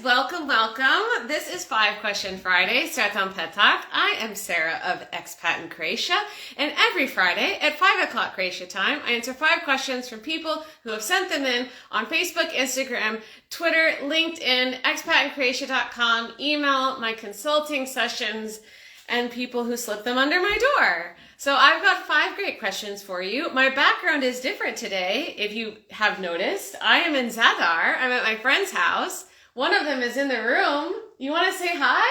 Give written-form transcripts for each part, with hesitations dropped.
welcome, welcome. This is 5 Question Friday, Sretan Petak. I am Sarah of Expat in Croatia, and every Friday at 5 o'clock Croatia time, I answer 5 questions from people who have sent them in on Facebook, Instagram, Twitter, LinkedIn, expatincroatia.com, email, my consulting sessions, and people who slip them under my door. So I've got 5 great questions for you. My background is different today. If you have noticed, I am in Zadar. I'm at my friend's house. One of them is in the room. You want to say hi?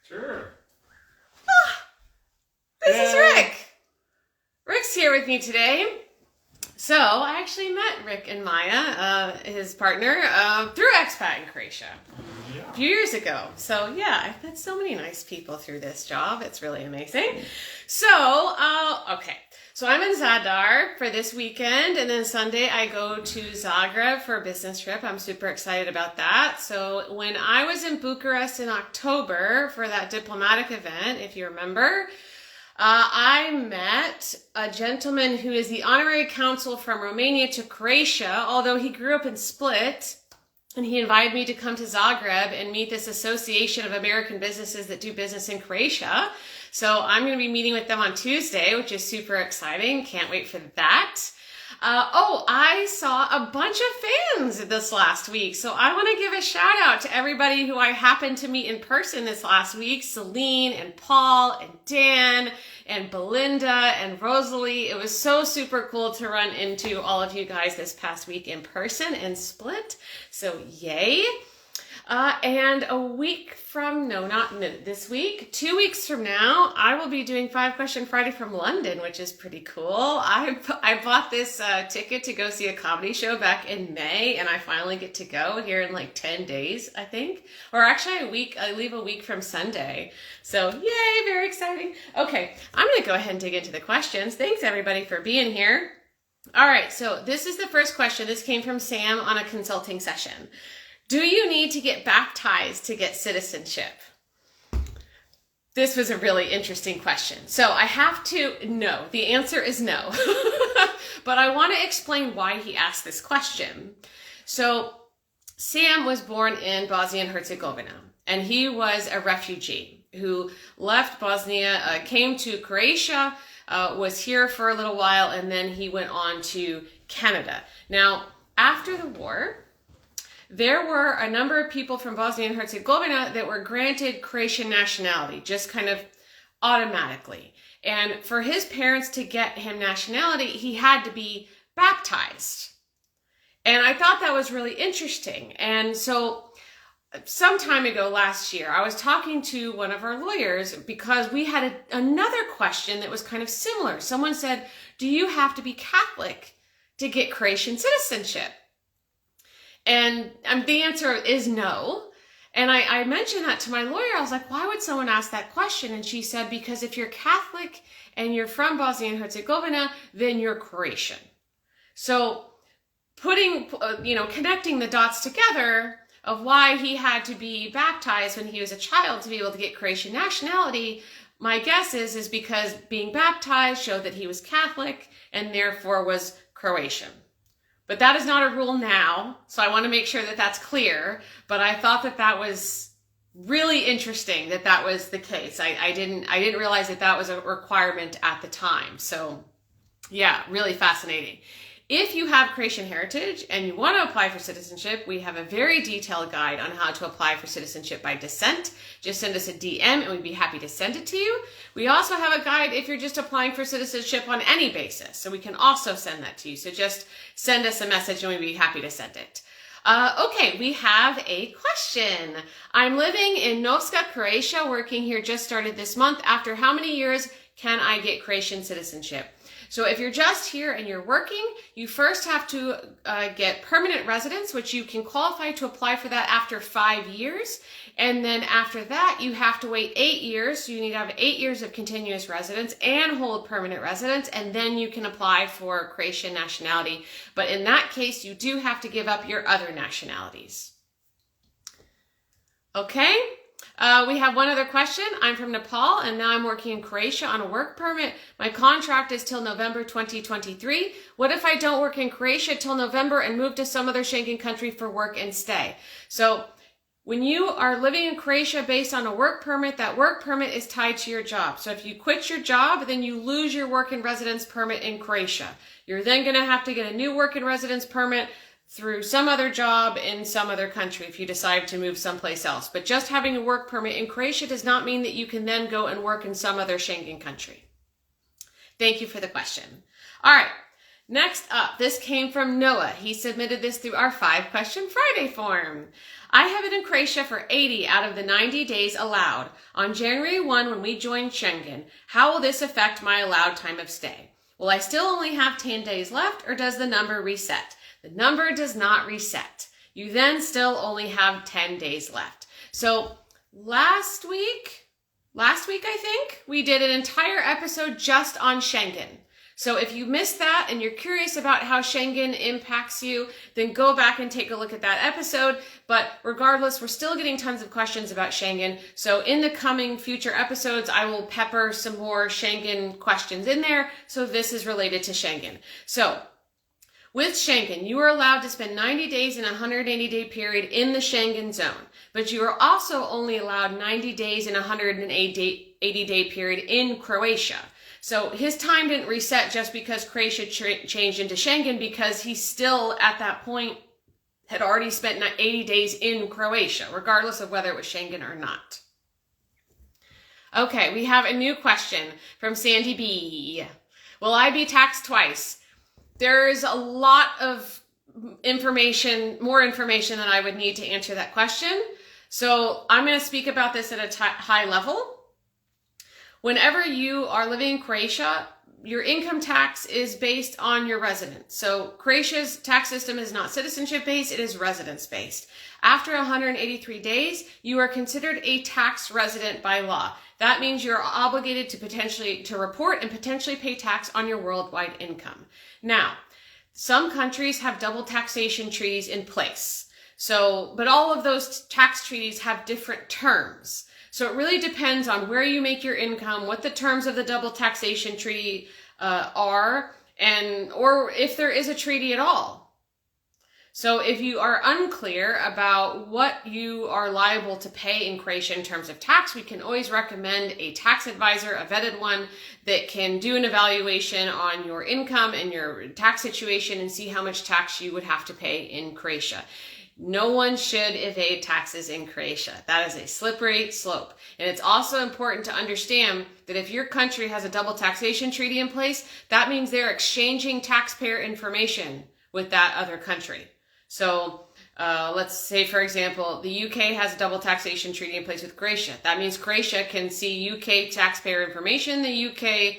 Sure. This is Rick. Rick's here with me today. So I actually met Rick and Maya, his partner, through Expat in Croatia a few years ago. So yeah, I've met so many nice people through this job. It's really amazing. So, okay. So I'm in Zadar for this weekend, and then Sunday I go to Zagreb for a business trip. I'm super excited about that. So when I was in Bucharest in October for that diplomatic event, if you remember, I met a gentleman who is the honorary consul from Romania to Croatia, although he grew up in Split, and he invited me to come to Zagreb and meet this association of American businesses that do business in Croatia. So I'm going to be meeting with them on Tuesday, which is super exciting. Can't wait for that. I saw a bunch of fans this last week. So I want to give a shout out to everybody who I happened to meet in person this last week. Celine and Paul and Dan and Belinda and Rosalie. It was so super cool to run into all of you guys this past week in person in Split. So yay. And a week from, no, not this week, 2 weeks from now, I will be doing 5 Question Friday from London, which is pretty cool. I bought this ticket to go see a comedy show back in May, and I finally get to go here in like 10 days, I think. Or actually I leave a week from Sunday. So yay, very exciting. Okay, I'm going to go ahead and dig into the questions. Thanks everybody for being here. All right, so this is the first question. This came from Sam on a consulting session. Do you need to get baptized to get citizenship? This was a really interesting question. So I have to, no, the answer is no. But I want to explain why he asked this question. So Sam was born in Bosnia and Herzegovina, and he was a refugee who left Bosnia, came to Croatia, was here for a little while, and then he went on to Canada. Now, after the war, there were a number of people from Bosnia and Herzegovina that were granted Croatian nationality, just kind of automatically. And for his parents to get him nationality, he had to be baptized. And I thought that was really interesting. And so some time ago last year, I was talking to one of our lawyers because we had another question that was kind of similar. Someone said, do you have to be Catholic to get Croatian citizenship? And the answer is no. And I mentioned that to my lawyer. I was like, why would someone ask that question? And she said, because if you're Catholic and you're from Bosnia and Herzegovina, then you're Croatian. So connecting the dots together of why he had to be baptized when he was a child to be able to get Croatian nationality, my guess is because being baptized showed that he was Catholic and therefore was Croatian. But that is not a rule now, so I want to make sure that that's clear. But I thought that was really interesting that was the case. I didn't realize that was a requirement at the time. So yeah, really fascinating. If you have Croatian heritage and you want to apply for citizenship, we have a very detailed guide on how to apply for citizenship by descent. Just send us a DM and we'd be happy to send it to you. We also have a guide if you're just applying for citizenship on any basis. So we can also send that to you. So just send us a message and we'd be happy to send it. Okay, we have a question. I'm living in Novska, Croatia, working here just started this month. After how many years can I get Croatian citizenship? So if you're just here and you're working, you first have to get permanent residence, which you can qualify to apply for that after 5 years. And then after that, you have to wait 8 years. So you need to have 8 years of continuous residence and hold permanent residence. And then you can apply for Croatian nationality. But in that case, you do have to give up your other nationalities. Okay. We have one other question. I'm from Nepal and now I'm working in Croatia on a work permit. My contract is till November 2023. What if I don't work in Croatia till November and move to some other Schengen country for work and stay? So When you are living in Croatia based on a work permit, that work permit is tied to your job. So if you quit your job, then you lose your work and residence permit in Croatia. You're then going to have to get a new work and residence permit through some other job in some other country if you decide to move someplace else. But just having a work permit in Croatia does not mean that you can then go and work in some other Schengen country. Thank you for the question. All right. Next up, this came from Noah. He submitted this through our 5-question Friday form. I have been in Croatia for 80 out of the 90 days allowed. On January 1, when we joined Schengen, how will this affect my allowed time of stay? Will I still only have 10 days left, or does the number reset? The number does not reset. You then still only have 10 days left. So last week, I think, we did an entire episode just on Schengen. So if you missed that and you're curious about how Schengen impacts you, then go back and take a look at that episode. But regardless, we're still getting tons of questions about Schengen. So in the coming future episodes, I will pepper some more Schengen questions in there. So this is related to Schengen. So with Schengen, you are allowed to spend 90 days in a 180-day period in the Schengen zone. But you are also only allowed 90 days in a 180-day period in Croatia. So his time didn't reset just because Croatia changed into Schengen, because he still, at that point, had already spent 80 days in Croatia, regardless of whether it was Schengen or not. Okay, we have a new question from Sandy B. Will I be taxed twice? There's a lot of information, more information than I would need to answer that question. So I'm going to speak about this at a high level. Whenever you are living in Croatia, your income tax is based on your residence. So Croatia's tax system is not citizenship based, it is residence based. After 183 days, you are considered a tax resident by law. That means you're obligated to report and potentially pay tax on your worldwide income. Now, some countries have double taxation treaties in place. But all of those tax treaties have different terms. So it really depends on where you make your income, what the terms of the double taxation treaty are, or if there is a treaty at all. So if you are unclear about what you are liable to pay in Croatia in terms of tax, we can always recommend a tax advisor, a vetted one, that can do an evaluation on your income and your tax situation and see how much tax you would have to pay in Croatia. No one should evade taxes in Croatia. That is a slippery slope. And it's also important to understand that if your country has a double taxation treaty in place, that means they're exchanging taxpayer information with that other country. So let's say, for example, the UK has a double taxation treaty in place with Croatia. That means Croatia can see UK taxpayer information. The UK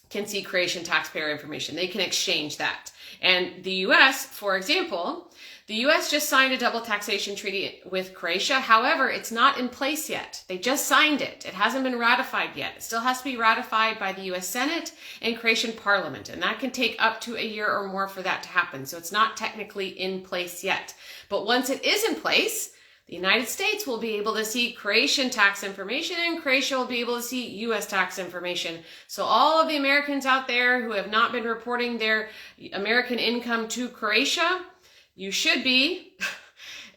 can see Croatian taxpayer information. They can exchange that. And the US, for example, the U.S. just signed a double taxation treaty with Croatia. However, it's not in place yet. They just signed it. It hasn't been ratified yet. It still has to be ratified by the U.S. Senate and Croatian Parliament, and that can take up to a year or more for that to happen. So it's not technically in place yet. But once it is in place, the United States will be able to see Croatian tax information, and Croatia will be able to see U.S. tax information. So all of the Americans out there who have not been reporting their American income to Croatia, you should be,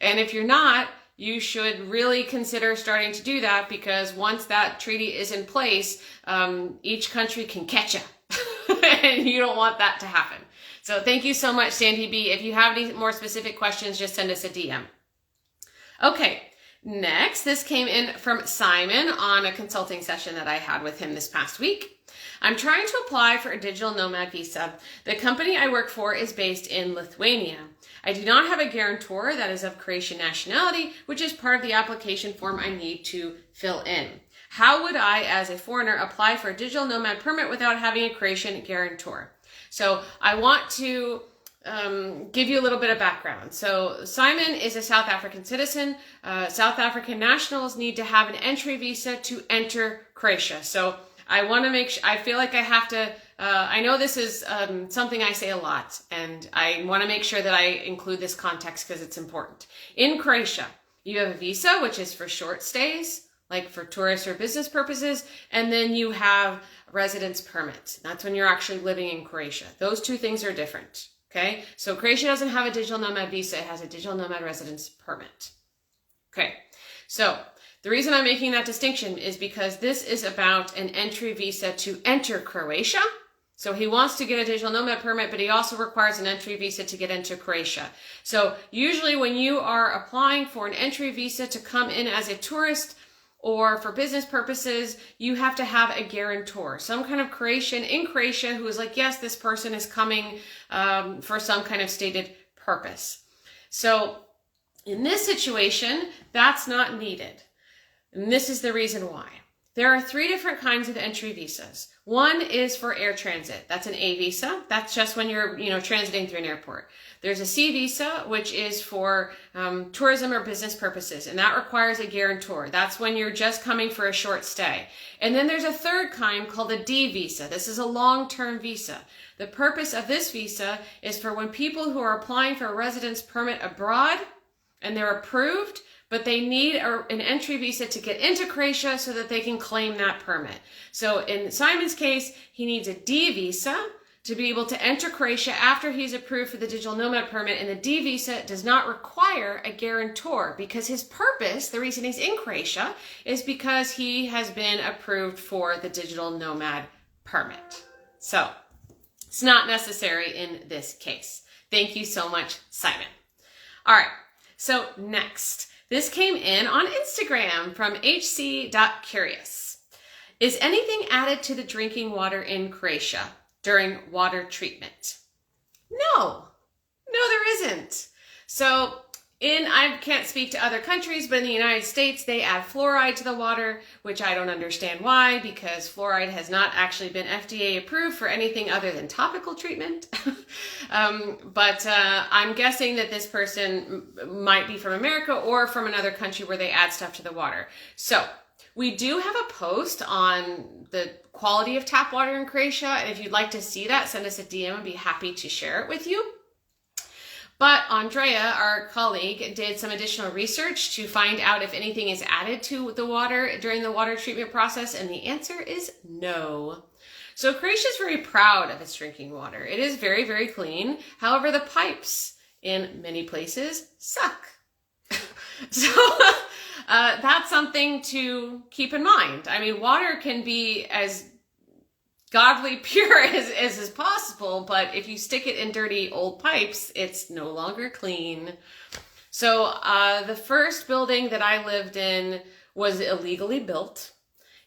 and if you're not, you should really consider starting to do that, because once that treaty is in place, each country can catch you, and you don't want that to happen. So thank you so much, Sandy B. If you have any more specific questions, just send us a DM. Okay, next, this came in from Simon on a consulting session that I had with him this past week. I'm trying to apply for a digital nomad visa. The company I work for is based in Lithuania. I do not have a guarantor that is of Croatian nationality, which is part of the application form I need to fill in. How would I, as a foreigner, apply for a digital nomad permit without having a Croatian guarantor? So I want to give you a little bit of background. So Simon is a South African citizen. South African nationals need to have an entry visa to enter Croatia. So I want to make sure, I feel like I have to, I know this is something I say a lot, and I want to make sure that I include this context because it's important. In Croatia, you have a visa, which is for short stays, like for tourist or business purposes, and then you have residence permit. That's when you're actually living in Croatia. Those two things are different, okay? So Croatia doesn't have a digital nomad visa, it has a digital nomad residence permit. So the reason I'm making that distinction is because this is about an entry visa to enter Croatia. So he wants to get a digital nomad permit, but he also requires an entry visa to get into Croatia. So usually when you are applying for an entry visa to come in as a tourist or for business purposes, you have to have a guarantor, some kind of Croatian in Croatia who is like, yes, this person is coming for some kind of stated purpose. So in this situation, that's not needed. And this is the reason why. There are 3 different kinds of entry visas. One is for air transit. That's an A visa. That's just when you're, transiting through an airport. There's a C visa, which is for tourism or business purposes, and that requires a guarantor. That's when you're just coming for a short stay. And then there's a third kind called a D visa. This is a long-term visa. The purpose of this visa is for when people who are applying for a residence permit abroad and they're approved, but they need an entry visa to get into Croatia so that they can claim that permit. So in Simon's case, he needs a D visa to be able to enter Croatia after he's approved for the digital nomad permit, and the D visa does not require a guarantor because his purpose, the reason he's in Croatia, is because he has been approved for the digital nomad permit. So it's not necessary in this case. Thank you so much, Simon. All right, so next. This came in on Instagram from hc.curious. Is anything added to the drinking water in Croatia during water treatment? No, there isn't. So I can't speak to other countries, but in the United States, they add fluoride to the water, which I don't understand why, because fluoride has not actually been FDA approved for anything other than topical treatment. But I'm guessing that this person might be from America or from another country where they add stuff to the water. So we do have a post on the quality of tap water in Croatia, and if you'd like to see that, send us a DM. I'd be happy to share it with you. But Andrea, our colleague, did some additional research to find out if anything is added to the water during the water treatment process, and the answer is no. So Croatia is very proud of its drinking water. It is very, very clean. However, the pipes in many places suck. So that's something to keep in mind. I mean, water can be as godly pure as is possible, but if you stick it in dirty old pipes, it's no longer clean. So the first building that I lived in was illegally built,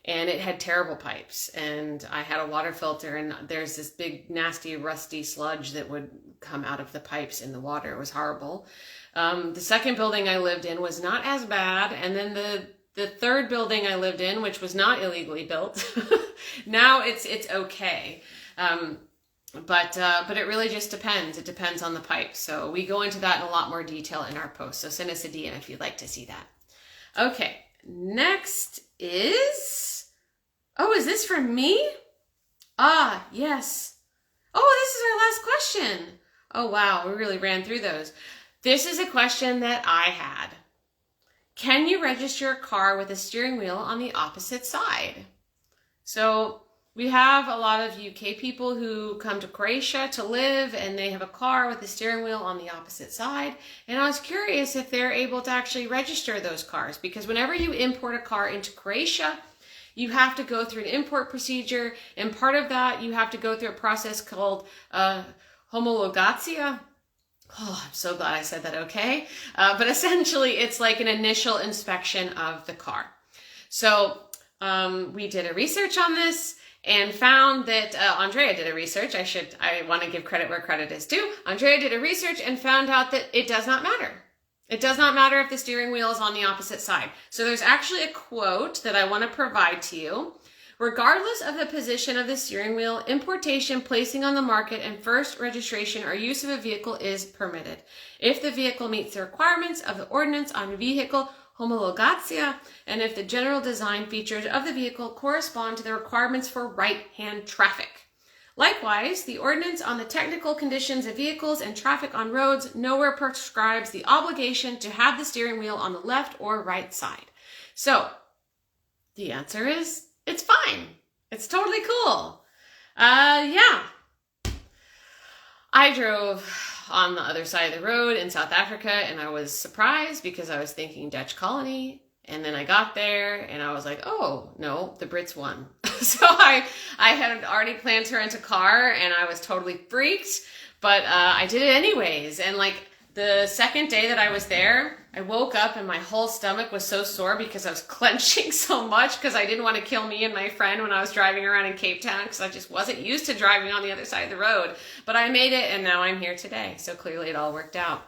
and it had terrible pipes, and I had a water filter, and there's this big nasty rusty sludge that would come out of the pipes in the water. It was horrible. The second building I lived in was not as bad, and then the third building I lived in, which was not illegally built, now it's okay. But it really just depends. It depends on the pipe. So we go into that in a lot more detail in our post. So send us a DM if you'd like to see that. Okay, next is, is this for me? Ah, yes. Oh, this is our last question. Oh, wow, we really ran through those. This is a question that I had. Can you register a car with a steering wheel on the opposite side? So we have a lot of UK people who come to Croatia to live, and they have a car with the steering wheel on the opposite side. And I was curious if they're able to actually register those cars, because whenever you import a car into Croatia, you have to go through an import procedure, and part of that you have to go through a process called homologacija. Oh, I'm so glad I said that okay. But essentially, it's like an initial inspection of the car. So we did a research on this and found that Andrea did a research. I want to give credit where credit is due. Andrea did a research and found out that it does not matter. It does not matter if the steering wheel is on the opposite side. So there's actually a quote that I want to provide to you. Regardless of the position of the steering wheel, importation, placing on the market, and first registration or use of a vehicle is permitted if the vehicle meets the requirements of the Ordinance on Vehicle Homologacija and if the general design features of the vehicle correspond to the requirements for right-hand traffic. Likewise, the Ordinance on the Technical Conditions of Vehicles and Traffic on Roads nowhere prescribes the obligation to have the steering wheel on the left or right side. So, the answer is it's fine. It's totally cool. Yeah. I drove on the other side of the road in South Africa, and I was surprised because I was thinking Dutch colony, And then I got there and I was like, oh, no, the Brits won. So I had already planned to rent a car and I was totally freaked, but I did it anyways. And like the second day that I was there, I woke up and my whole stomach was so sore because I was clenching so much because I didn't want to kill me and my friend when I was driving around in Cape Town because I just wasn't used to driving on the other side of the road. But I made it and now I'm here today. So clearly it all worked out.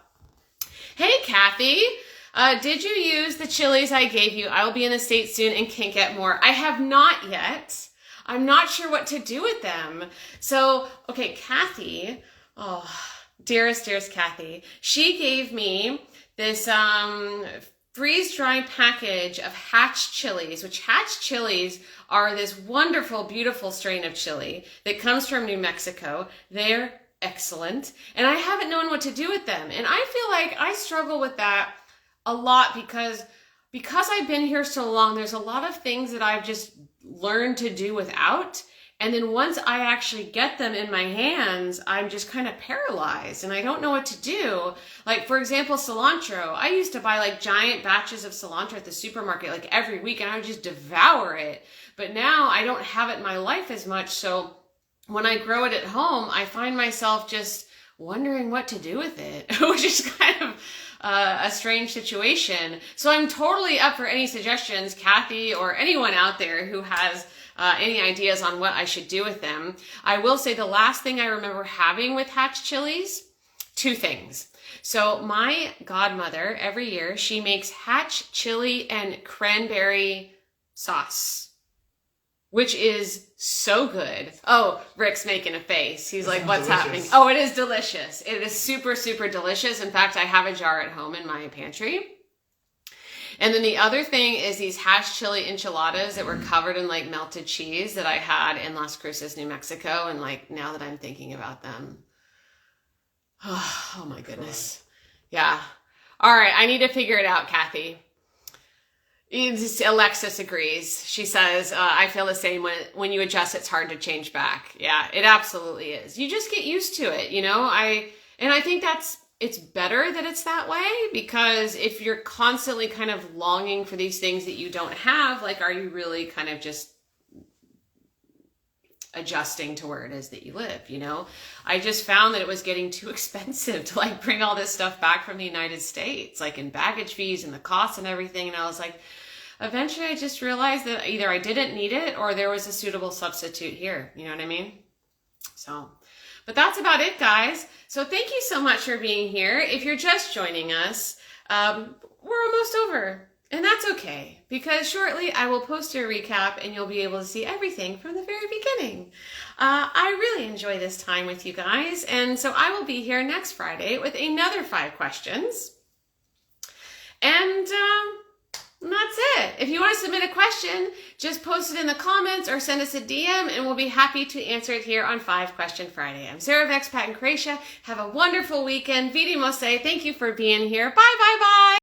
Hey, Kathy. Did you use the chilies I gave you? I will be in the States soon and can't get more. I have not yet. I'm not sure what to do with them. So, okay, Kathy, oh, dearest Kathy, she gave me this freeze-dried package of hatch chilies, which hatch chilies are this wonderful, beautiful strain of chili that comes from New Mexico. They're excellent, and I haven't known what to do with them. And I feel like I struggle with that a lot because I've been here so long, there's a lot of things that I've just learned to do without. And then once I actually get them in my hands, I'm just kind of paralyzed and I don't know what to do. Like, for example, cilantro. I used to buy like giant batches of cilantro at the supermarket like every week and I would just devour it. But now I don't have it in my life as much. So when I grow it at home, I find myself just wondering what to do with it, which is kind of a strange situation. So I'm totally up for any suggestions, Kathy or anyone out there who has any ideas on what I should do with them. I will say the last thing I remember having with hatch chilies, two things. So my godmother, every year, she makes hatch chili and cranberry sauce, which is so good. Oh, Rick's making a face. He's like, what's happening? Oh, it is delicious. It is super, super delicious. In fact, I have a jar at home in my pantry. And then the other thing is these hatch chili enchiladas that were covered in like melted cheese that I had in Las Cruces, New Mexico. And like, now that I'm thinking about them, oh my goodness. Yeah. All right. I need to figure it out, Kathy. Alexis agrees. She says, I feel the same when you adjust, it's hard to change back. Yeah, it absolutely is. You just get used to it, you know? I think it's better that it's that way because if you're constantly kind of longing for these things that you don't have, like, are you really kind of just adjusting to where it is that you live, you know? I just found that it was getting too expensive to like bring all this stuff back from the United States, like in baggage fees and the costs and everything. And I was like, eventually I just realized that either I didn't need it or there was a suitable substitute here. You know what I mean? So, but that's about it, guys. So thank you so much for being here. If you're just joining us, we're almost over. And that's okay, because shortly I will post a recap and you'll be able to see everything from the very beginning. I really enjoy this time with you guys, and so I will be here next Friday with another 5 questions. And that's it. If you want to submit a question, just post it in the comments or send us a DM and we'll be happy to answer it here on 5 Question Friday. I'm Sarah of Expat in Croatia. Have a wonderful weekend. Vidi Mose. Thank you for being here. Bye, bye, bye.